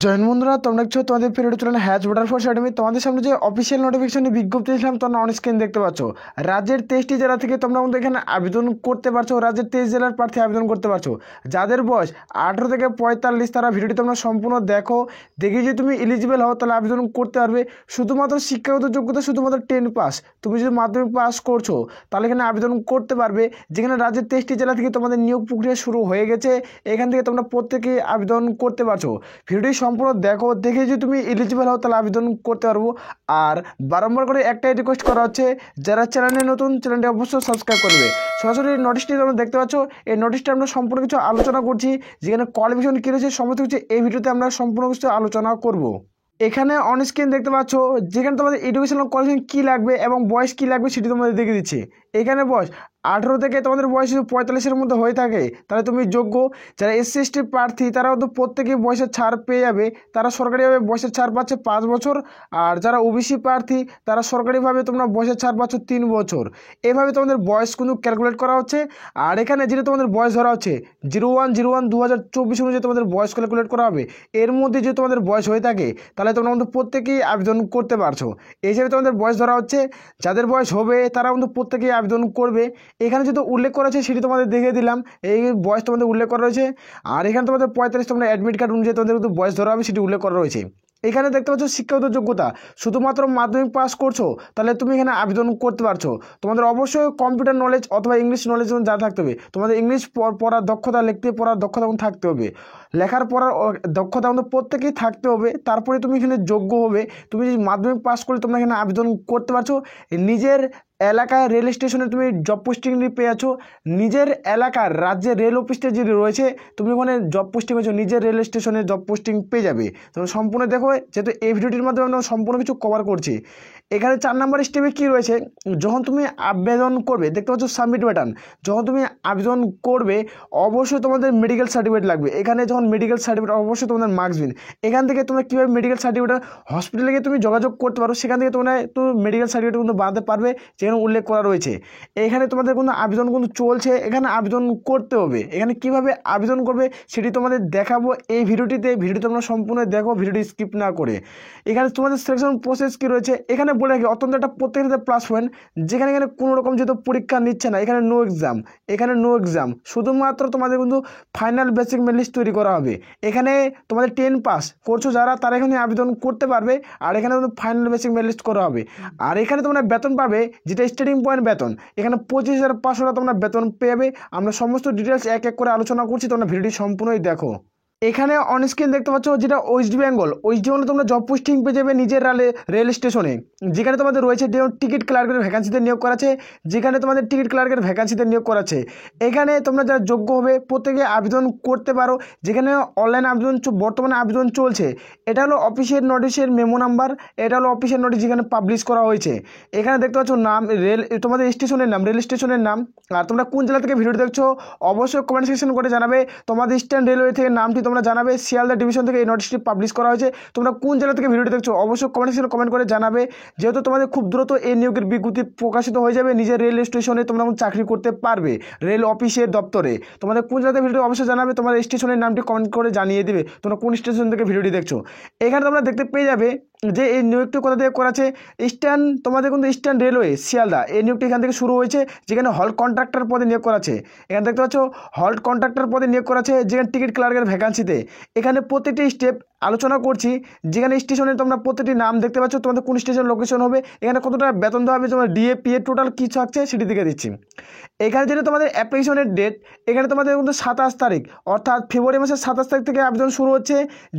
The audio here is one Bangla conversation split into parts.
জয়েন বন্ধুরা, তোমরা দেখছো তোমাদের পিরিয়ড চলে হ্যাচ ভোটার ফোর্স একাডেমি। তোমাদের সামনে যে অফিসিয়াল নোটিফিকেশন বিজ্ঞপ্তি দিয়েছিলাম তোমরা অন স্ক্রিন দেখতে পাচ্ছ। রাজ্যের 23টি জেলা থেকে তোমরা কিন্তু এখানে আবেদন করতে পারছো। রাজ্যের 23 জেলার প্রার্থী আবেদন করতে পারছো। যাদের বয়স 18 থেকে 45, তারা ভিডিওটি তোমরা সম্পূর্ণ দেখো। দেখে যদি তুমি এলিজিবল হও তাহলে আবেদন করতে পারবে। শুধুমাত্র শিক্ষাগত যোগ্যতা শুধুমাত্র 10 পাস। তুমি যদি মাধ্যমিক পাস করছো তাহলে এখানে আবেদন করতে পারবে। যেখানে রাজ্যের 23টি জেলা থেকে তোমাদের নিয়োগ প্রক্রিয়া শুরু হয়ে গেছে। এখান থেকে তোমরা প্রত্যেকেই আবেদন করতে পারছো। ভিডিওটি সম্পূর্ণ দেখো, দেখে যদি তুমি এলিজিবল হও তাহলে আবেদন করতে পারবো। আর বারংবার করে একটাই রিকোয়েস্ট করা হচ্ছে, যারা চ্যানেলে নতুন চ্যানেলটি অবশ্যই সাবস্ক্রাইব করবে। সরাসরি নোটিশটি তোমরা দেখতে পাচ্ছ। এই নোটিশটা আমরা সম্পূর্ণ কিছু আলোচনা করছি, যেখানে কোয়ালিফিকেশন কী রয়েছে সমস্ত কিছু এই ভিডিওতে আমরা সম্পূর্ণ কিছু আলোচনা করব। এখানে অন স্ক্রিন দেখতে পাচ্ছ যেখানে তোমাদের এডুকেশনাল কোয়ালিফিকেশন কী লাগবে এবং বয়স কী লাগবে সেটি তোমাদের দেখে দিচ্ছি। এখানে বয়স 18 থেকে তোমাদের বয়স যদি 45-এর মধ্যে হয়ে থাকে তাহলে তুমি যোগ্য। যারা SC ST প্রার্থী তারাও তো প্রত্যেকেই বয়সের ছাড় পেয়ে যাবে। তারা সরকারিভাবে বয়সের ছাড় পাচ্ছে 5 বছর। আর যারা OBC প্রার্থী তারা সরকারিভাবে তোমরা বয়সের ছাড় পাচ্ছ 3 বছর। এভাবে তোমাদের বয়স কিন্তু ক্যালকুলেট করা হচ্ছে। আর এখানে যেটা তোমাদের বয়স ধরা হচ্ছে 01/01/2024 অনুযায়ী তোমাদের বয়স ক্যালকুলেট করা হবে। এর মধ্যে যদি তোমাদের বয়স হয়ে থাকে তাহলে তোমরা কিন্তু প্রত্যেকেই আবেদন করতে পারছো। এই হিসেবে তোমাদের বয়স ধরা হচ্ছে। যাদের বয়স হবে তারা কিন্তু প্রত্যেকেই আবেদন করবে। এখানে যেহেতু উল্লেখ করা আছে সেটি তোমাদের দেখে দিলাম। এই বয়স তোমাদের উল্লেখ করা রয়েছে। আর এখানে তোমাদের 45 তোমরা অ্যাডমিট কার্ড অনুযায়ী তোমাদের কিন্তু বয়স ধরা হবে, সেটি উল্লেখ করা রয়েছে। এখানে দেখতে পাচ্ছ শিক্ষাগত যোগ্যতা শুধুমাত্র মাধ্যমিক পাস করছো তাহলে তুমি এখানে আবেদন করতে পারছো। তোমাদের অবশ্যই কম্পিউটার নলেজ অথবা ইংলিশ নলেজ যা থাকতে হবে। তোমাদের ইংলিশ পড়ার দক্ষতা, লিখতে পড়ার দক্ষতা থাকতে হবে। লেখার পড়ার দক্ষতা আমাদের প্রত্যেকেই থাকতে হবে। তারপরে তুমি এখানে যোগ্য হবে। তুমি যদি মাধ্যমিক পাস করলে তোমরা এখানে আবেদন করতে পারছো। নিজের এলাকায় রেল স্টেশনে তুমি জব পোস্টিং পেয়ে আছো। নিজের এলাকার রাজ্যের রেল অফিসটা যদি রয়েছে তুমি ওখানে জব পোস্টিং পেয়েছো, নিজের রেল স্টেশনে জব পোস্টিং পেয়ে যাবে। তো সম্পূর্ণ দেখো, যেহেতু এই ভিডিওটির মাধ্যমে আমরা সম্পূর্ণ কিছু কভার করছি। এখানে 4 নম্বর স্টেপে কী রয়েছে, যখন তুমি আবেদন করবে দেখতে পাচ্ছ সাবমিট বাটন। যখন তুমি আবেদন করবে অবশ্যই তোমাদের মেডিকেল সার্টিফিকেট লাগবে। এখানে যখন মেডিকেল সার্টিফিকেট অবশ্যই তোমাদের মার্কস বিন। এখান থেকে তোমরা কীভাবে মেডিকেল সার্টিফিকেট হসপিটালে গিয়ে তুমি যোগাযোগ করতে পারো, সেখান থেকে তোমরা তো মেডিকেল সার্টিফিকেট কিন্তু বানাতে পারবে, যেখানে উল্লেখ করা রয়েছে। এখানে তোমাদের কোনো আবেদন কিন্তু চলছে, এখানে আবেদন করতে হবে। এখানে কিভাবে আবেদন করবে সেটি তোমাদের দেখাবো এই ভিডিওটিতে। ভিডিওটি তোমরা সম্পূর্ণ দেখো, ভিডিওটি স্কিপ না করে। এখানে তোমাদের সিলেকশন প্রসেস কী রয়েছে এখানে বলে রাখি, অত্যন্ত একটা প্রত্যেকটা প্লাস পয়েন্ট। যেখানে এখানে কোনো রকম যেহেতু পরীক্ষা নিচ্ছে না, এখানে নো এক্সাম। এখানে নো এক্সাম, শুধুমাত্র তোমাদের কিন্তু ফাইনাল বেসিক মেরিট লিস্ট তৈরি করা হবে। এখানে তোমাদের 10 পাস করছো যারা, তারা এখানে আবেদন করতে পারবে। আর এখানে ফাইনাল বেসিক মেরিট লিস্ট করা হবে। আর এখানে তোমরা বেতন পাবে, যেটা স্টার্টিং পয়েন্ট বেতন। এখানে 25,500 টাকা তোমরা বেতন পেয়ে যাবে। আমরা সমস্ত ডিটেলস এক এক করে আলোচনা করছি, তোমরা ভিডিওটি সম্পূর্ণই দেখো। এখানে অন স্ক্রিন দেখতে পাচ্ছ যেটা ওয়েস্ট বেঙ্গল তোমরা জব পোস্টিং পেয়ে যাবে নিজের রেল স্টেশনে। যেখানে তোমাদের রয়েছে টিকিট ক্লার্কের ভ্যাকান্সিতে নিয়োগ করাছে। যেখানে তোমাদের টিকিট ক্লার্কের ভ্যাকান্সিতে নিয়োগ করাছে। এখানে তোমরা যারা যোগ্য হবে প্রত্যেকে আবেদন করতে পারো। যেখানে অনলাইন আবেদন বর্তমানে আবেদন চলছে। এটা হলো অফিসের নোটিশের মেমো নাম্বার। এটা হলো অফিসের নোটিশ যেখানে পাবলিশ করা হয়েছে। এখানে দেখতে পাচ্ছ নাম, তোমাদের স্টেশনের নাম, রেল স্টেশনের নাম। আর তোমরা কোন জেলা থেকে ভিডিওটি দেখছো অবশ্যই কমেন্ট সেকশন করে জানাবে। তোমাদের ইস্টার্ন রেলওয়ে থেকে নামটি তোমরা জানাবে। শিয়ালদা ডিভিশন থেকে এই নোটিশটি পাবলিশ করা হয়েছে। তোমরা কোন জেলা থেকে ভিডিওটি দেখছো অবশ্যই কমেন্ট সেকশনে কমেন্ট করে জানাবে। যেহেতু তোমাদের খুব দ্রুত এই নিয়োগের বিজ্ঞপ্তি প্রকাশিত হয়ে যাবে। নিজের রেল স্টেশনে তোমরা চাকরি করতে পারবে, রেল অফিসের দপ্তরে। তোমাদের কোন জেলাতে ভিডিও অবশ্যই জানাবে। তোমার স্টেশনের নামটি কমেন্ট করে জানিয়ে দিবে তোমরা কোন স্টেশন থেকে ভিডিওটি দেখছো। এখানে তোমরা দেখতে পেয়ে যাবে যে এই নিয়োগটি কোথা থেকে করাছে। ইস্টার্ন, তোমাদের কিন্তু ইস্টার্ন রেলওয়ে শিয়ালদা, এই নিয়োগটি এখান থেকে শুরু হয়েছে। যেখানে হল কন্ট্রাক্টর পদে নিয়োগ করাছে। এখানে দেখতে পাচ্ছ হল কন্ট্রাক্টর পদে নিয়োগ করাছে, যেখানে টিকিট ক্লার্কের ভ্যাকান্সিতে। এখানে প্রত্যেকটি স্টেপ আলোচনা করছি। যেখানে স্টেশনে তোমরা প্রত্যেকটি নাম দেখতে পাচ্ছ, তোমাদের কোন স্টেশন লোকেশন হবে, এখানে কত টাকা বেতন দেওয়া হবে, তোমার ডিএ পিএ টোটাল কী থাকছে সেটি দেখে দিচ্ছি। এখানে যেটা তোমাদের অ্যাপ্লিকেশনের ডেট, এখানে তোমাদের কিন্তু 27 তারিখ অর্থাৎ ফেব্রুয়ারি মাসের 27 তারিখ থেকে আবেদন শুরু হচ্ছে।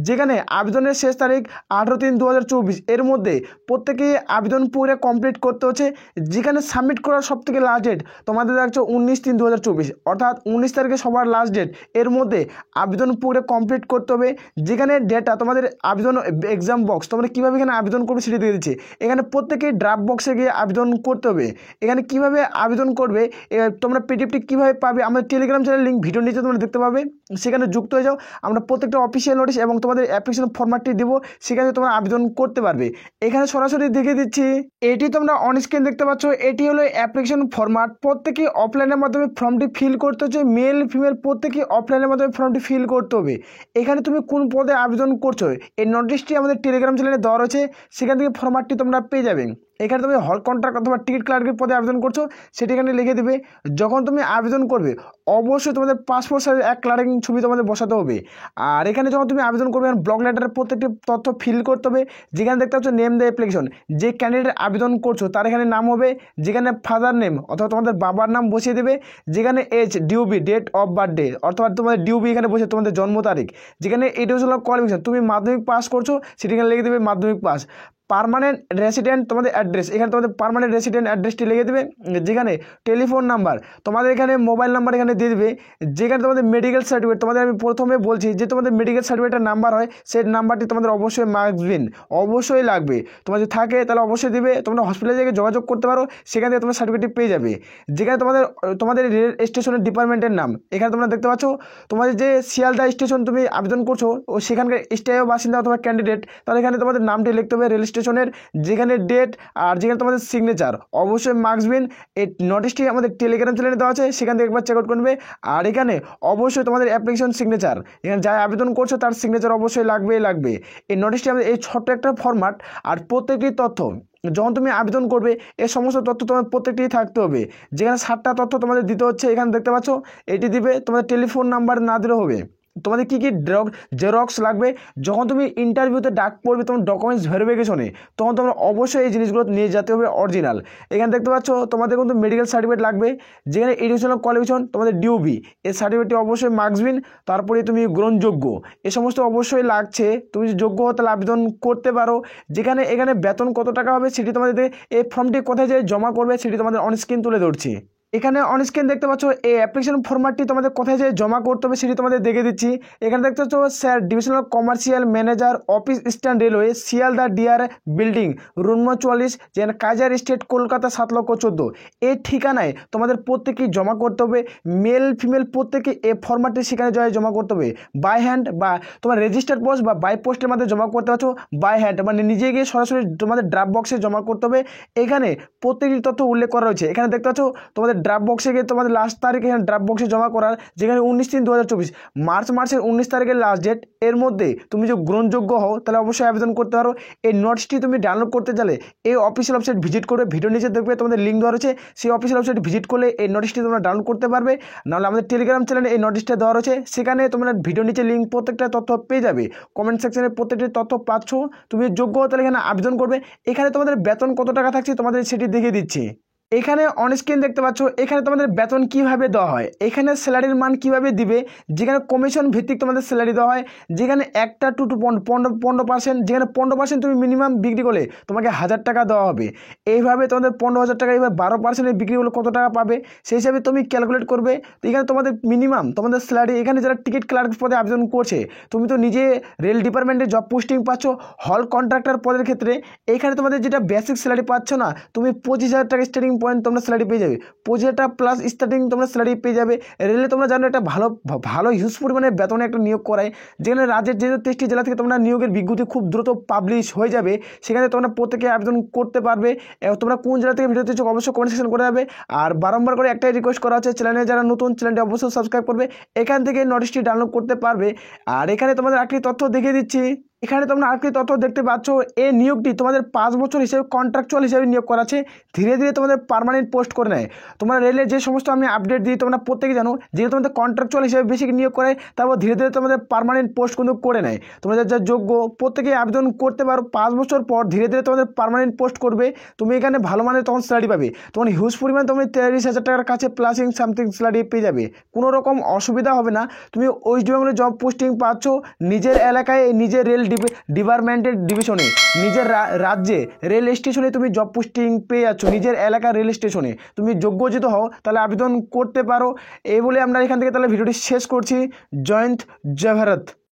যেখানে আবেদনের শেষ তারিখ 18/3/2024। এর মধ্যে প্রত্যেকে আবেদন পুরো কমপ্লিট করতে হচ্ছে। যেখানে সাবমিট করার সবথেকে লাস্ট ডেট তোমাদের দেখছো 19/3/2024, অর্থাৎ 19 তারিখে সবার লাস্ট ডেট। এর মধ্যে আবেদন পুরো কমপ্লিট করতে হবে। যেখানে ডেটা তোমাদের আবেদন এক্সাম বক্স, তোমরা কীভাবে এখানে আবেদন করবে সেটি দিয়ে দিচ্ছে। এখানে প্রত্যেকেই ড্রাফট বক্সে গিয়ে আবেদন করতে হবে। এখানে কিভাবে আবেদন করবে, তোমরা পিডিএফটি কীভাবে পাবে, আমাদের টেলিগ্রাম চ্যানেল লিঙ্ক ভিডিও নিচে তোমরা দেখতে পাবে। সেখানে যুক্ত হয়ে যাও। আমরা প্রত্যেকটা অফিসিয়াল নোটিশ এবং তোমাদের অ্যাপ্লিকেশন ফরম্যাটটি দেবো, সেখানে তোমরা আবেদন করতে পারবে। এখানে সরাসরি দেখে দিচ্ছি, এটি তোমরা অন স্ক্রিন দেখতে পাচ্ছ। এটি হলো অ্যাপ্লিকেশন ফরম্যাট। প্রত্যেকে অফলাইনের মাধ্যমে ফর্মটি ফিল করতে হচ্ছে। মেল ফিমেল প্রত্যেকে অফলাইনের মাধ্যমে ফর্মটি ফিল করতে হবে। এখানে তুমি কোন পদে আবেদন করছো এই নোটিশটি আমাদের টেলিগ্রাম চ্যানেলে দেওয়া রয়েছে, সেখান থেকে ফরম্যাটটি তোমরা পেয়ে যাবে। এখানে তুমি হল কন্ট্রাক্ট অথবা টিকিট ক্লার্কের পদে আবেদন করছো সেটি এখানে লিখে দেবে। যখন তুমি আবেদন করবে অবশ্যই তোমাদের পাসপোর্ট সাইজের এক কালারিং ছবি তোমাদের বসাতে হবে। আর এখানে যখন তুমি আবেদন করবে ব্লক লেটারের প্রত্যেকটি তথ্য ফিল করতে হবে। যেখানে দেখতে পাচ্ছ নেম দ্য অ্যাপ্লিকেশন, যে ক্যান্ডিডেট আবেদন করছো তার এখানে নাম হবে, যেখানে ফাদার নেম অথবা তোমাদের বাবার নাম বসিয়ে দেবে, যেখানে এজ ডিউবি ডেট অফ বার্থডে অথবা তোমাদের ডিউবি এখানে বসে তোমাদের জন্ম তারিখ, যেখানে এডুকেশনাল কোয়ালিফিকেশন তুমি মাধ্যমিক পাস করছো সেটি এখানে লিখে দেবে মাধ্যমিক পাস। পার্মানেন্ট রেসিডেন্ট তোমাদের অ্যাড্রেস, এখানে তোমাদের পার্মানেন্ট রেসিডেন্ট অ্যাড্রেসটি লিখে দেবে। যেখানে টেলিফোন নাম্বার তোমাদের এখানে মোবাইল নাম্বার এখানে দিয়ে দেবে। যেখানে তোমাদের মেডিকেল সার্টিফিকেট তোমাদের আমি প্রথমে বলছি যে তোমাদের মেডিকেল সার্টিফিকেটের নাম্বার হয় সেই নাম্বারটি তোমাদের অবশ্যই মাস্টবিন অবশ্যই লাগবে। তোমার যদি থাকে তাহলে অবশ্যই দিবে। তোমরা হসপিটালে গিয়ে যোগাযোগ করতে পারো, সেখান থেকে তোমার সার্টিফিকেটটি পেয়ে যাবে। যেখানে তোমাদের রেল স্টেশনের ডিপার্টমেন্টের নাম এখানে তোমরা দেখতে পাচ্ছ। তোমাদের যে শিয়ালদা স্টেশন তুমি আবেদন করছো ও সেখানকার স্থায়ী বাসিন্দা অথবা ক্যান্ডিডেট, তাহলে এখানে তোমাদের নামটি লিখতে হবে রেল স্টেশনের, যেখানে ডেট আর যেখানে তোমাদের সিগনেচার অবশ্যই মার্কসবিন। এই নোটিশটি আমাদের টেলিগ্রাম চ্যানেলে দেওয়া আছে, সেখান থেকে একবার চেক আউট করবে। আর এখানে অবশ্যই তোমাদের অ্যাপ্লিকেশন সিগনেচার, এখানে যাই আবেদন করছো তার সিগনেচার অবশ্যই লাগবে। এই নোটিশটি আমাদের এই ছোট্ট একটা ফরম্যাট, আর প্রত্যেকটি তথ্য যখন তুমি আবেদন করবে এই সমস্ত তথ্য তোমার প্রত্যেকটি থাকতে হবে। যেখানে 7টা তথ্য তোমাদের দিতে হচ্ছে, এখানে দেখতে পাচ্ছ এটি দিবে। তোমাদের টেলিফোন নাম্বার না দিলেও হবে। তোমাদের কী জেরক্স লাগবে, যখন তুমি ইন্টারভিউতে ডাক পড়বে তোমার ডকুমেন্টস ভেরিফিকেশনে, তখন তোমরা অবশ্যই এই জিনিসগুলো নিয়ে যেতে হবে অরিজিনাল। এখানে দেখতে পাচ্ছ তোমাদের কিন্তু মেডিকেল সার্টিফিকেট লাগবে, যেখানে এডুকেশনাল কোয়ালিফিকেশন তোমাদের ডিউবি এই সার্টিফিকেটটি অবশ্যই মার্কসবিন, তারপরে তুমি গ্রহণযোগ্য এ সমস্ত অবশ্যই লাগছে। তুমি যদি যোগ্য হো তাহলে আবেদন করতে পারো। এখানে বেতন কত টাকা হবে সেটি তোমাদের এই ফর্মটি কোথায় যেয়ে জমা করবে সেটি তোমাদের অনস্ক্রিন তুলে ধরছি। এখানে অনস্ক্রিন দেখতে পাচ্ছ এই অ্যাপ্লিকেশন ফরম্যাটটি তোমাদের কোথায় যেয়ে জমা করতে হবে সেটি তোমাদের দেখে দিচ্ছি। এখানে দেখতে পাচ্ছ sir divisional commercial manager office eastern railway Sealdah DR building room 44, যেখানে কাজার স্টেট কলকাতা 7,14,000 এই ঠিকানায় তোমাদের প্রত্যেকেই জমা করতে হবে। মেল ফিমেল প্রত্যেকে এই ফরম্যাটটি সেখানে জমা করতে হবে। বাই হ্যান্ড বা তোমার রেজিস্টার্ড পোস্ট বা বাই পোস্টের মাধ্যমে জমা করতে পারছো। বাই হ্যান্ড মানে নিজে গিয়ে সরাসরি তোমাদের ড্রাফট বক্সে জমা করতে হবে। এখানে প্রত্যেকটি তথ্য উল্লেখ করা রয়েছে। এখানে দেখতে পাচ্ছ তোমাদের ড্রাফট বক্সে গিয়ে তোমাদের লাস্ট তারিখ এখানে ড্রাফট বক্সে জমা করার, যেখানে 19/3/2024 মার্চের 19 তারিখের লাস্ট ডেট। এর মধ্যে তুমি যদি গ্রহণযোগ্য হও তাহলে অবশ্যই আবেদন করতে পারো। এই নোটসটি তুমি ডাউনলোড করতে চাইলে এই অফিসিয়াল ওয়েবসাইট ভিজিট করে ভিডিও নিচে দেখবে তোমাদের লিঙ্ক দেওয়া রয়েছে, সেই অফিসিয়াল ওয়েবসাইট ভিজিট করলে এই নোটিশটি তোমরা ডাউনলোড করতে পারবে। নাহলে আমাদের টেলিগ্রাম চ্যানেলে এই নোটিশটা দেওয়া রয়েছে, সেখানে তোমরা ভিডিও নিচে লিঙ্ক প্রত্যেকটা তথ্য পেয়ে যাবে। কমেন্ট সেকশনে প্রত্যেকটি তথ্য পাচ্ছ। তুমি যোগ্য হও তাহলে এখানে আবেদন করবে। এখানে তোমাদের বেতন কত টাকা থাকছে তোমাদের সেটি দেখিয়ে দিচ্ছি। এখানে অনস্ক্রিন দেখতে পাচ্ছ এখানে তোমাদের বেতন কিভাবে দেওয়া হয়, এখানে স্যালারির মান কিভাবে দিবে। যেখানে কমিশন ভিত্তিক তোমাদের স্যালারি দেওয়া হয়, যেখানে 1 to 15%, যেখানে 15% তুমি মিনিমাম বিক্রি করলে তোমাকে 1000 টাকা দেওয়া হবে। এইভাবে তোমাদের 15,000 টাকা, এবার 12% বিক্রি করলে কত টাকা পাবে সেই হিসাবে তুমি ক্যালকুলেট করবে। তো এখানে তোমাদের মিনিমাম তোমাদের স্যালারি, এখানে যারা টিকিট ক্লার্ক পদে আবেদন করছে, তুমি তো নিজে রেল ডিপার্টমেন্টে জব পোস্টিং পাচ্ছ। হল কন্ট্রাক্টর পদের ক্ষেত্রে এখানে তোমাদের যেটা বেসিক স্যালারি পাচ্ছ না, তুমি 25,000 টাকা স্টার্টিং পয়েন্ট তোমরা স্যালারি পেয়ে যাবে। 25,000 টাকা প্লাস স্টার্টিং তোমরা স্যালারি পেয়ে যাবে। রেলে তোমরা জানো একটা ভালো হিউজ পরিমাণে বেতনে একটা নিয়োগ করায়, যেখানে রাজ্যের যেহেতু 23টি জেলা থেকে তোমরা নিয়োগের বিজ্ঞপ্তি খুব দ্রুত পাবলিশ হয়ে যাবে, সেখানে তোমরা প্রত্যেকে আবেদন করতে পারবে। তোমরা কোন জেলা থেকে ভিডিও দেখছো অবশ্যই কমেন্ট সেকশন করে যাবে। আর বারংবার করে একটাই রিকোয়েস্ট করা হচ্ছে, চ্যানেলে যারা নতুন চ্যানেলটি অবশ্যই সাবস্ক্রাইব করবে, এখান থেকে নোটিশটি ডাউনলোড করতে পারবে। আর এখানে তোমাদের আরেকটি তথ্য দেখিয়ে দিচ্ছি। এখানে তোমরা আরেকটি তথ্য দেখতে পাচ্ছ, এই নিয়োগটি তোমাদের 5 বছর হিসেবে কন্ট্রাকচুয়াল হিসেবে নিয়োগ করা আছে। ধীরে ধীরে তোমাদের পার্মানেন্ট পোস্ট করে নেয়। তোমরা রেলে যে সমস্ত আমি আপডেট দিই তোমরা প্রত্যেকে জানো, যেহেতু তোমাদের কন্ট্রাকচুয়াল হিসেবে বেশি নিয়োগ করে, তারপর ধীরে ধীরে তোমাদের পার্মানেন্ট পোস্ট কিন্তু করে নেয়। তোমাদের যা যোগ্য প্রত্যেকে আবেদন করতে পারো। 5 বছর পর ধীরে ধীরে তোমাদের পার্মানেন্ট পোস্ট করবে। তুমি এখানে ভালো মানের তখন স্যালারি পাবে, তখন হিউজ পরিমাণ তুমি 23,000 টাকার কাছে প্লাসিং সামথিং স্যালারি পেয়ে যাবে। কোনো রকম অসুবিধা হবে না। তুমি ওয়েস্ট বেঙ্গলে জব পোস্টিং পাচ্ছ, নিজের এলাকায় নিজের রেল ডিপার্টমেন্টের ডিভিশনে, নিজের রাজ্যে রেল স্টেশনে তুমি জব পোস্টিং পেয়ে যাচ্ছ। নিজের এলাকার রেল স্টেশনে তুমি যোগ্য যদি হও তাহলে আবেদন করতে পারো। এই বলে আমরা এখান থেকে তাহলে ভিডিওটি শেষ করছি। জয় হিন্দ, জয় ভারত।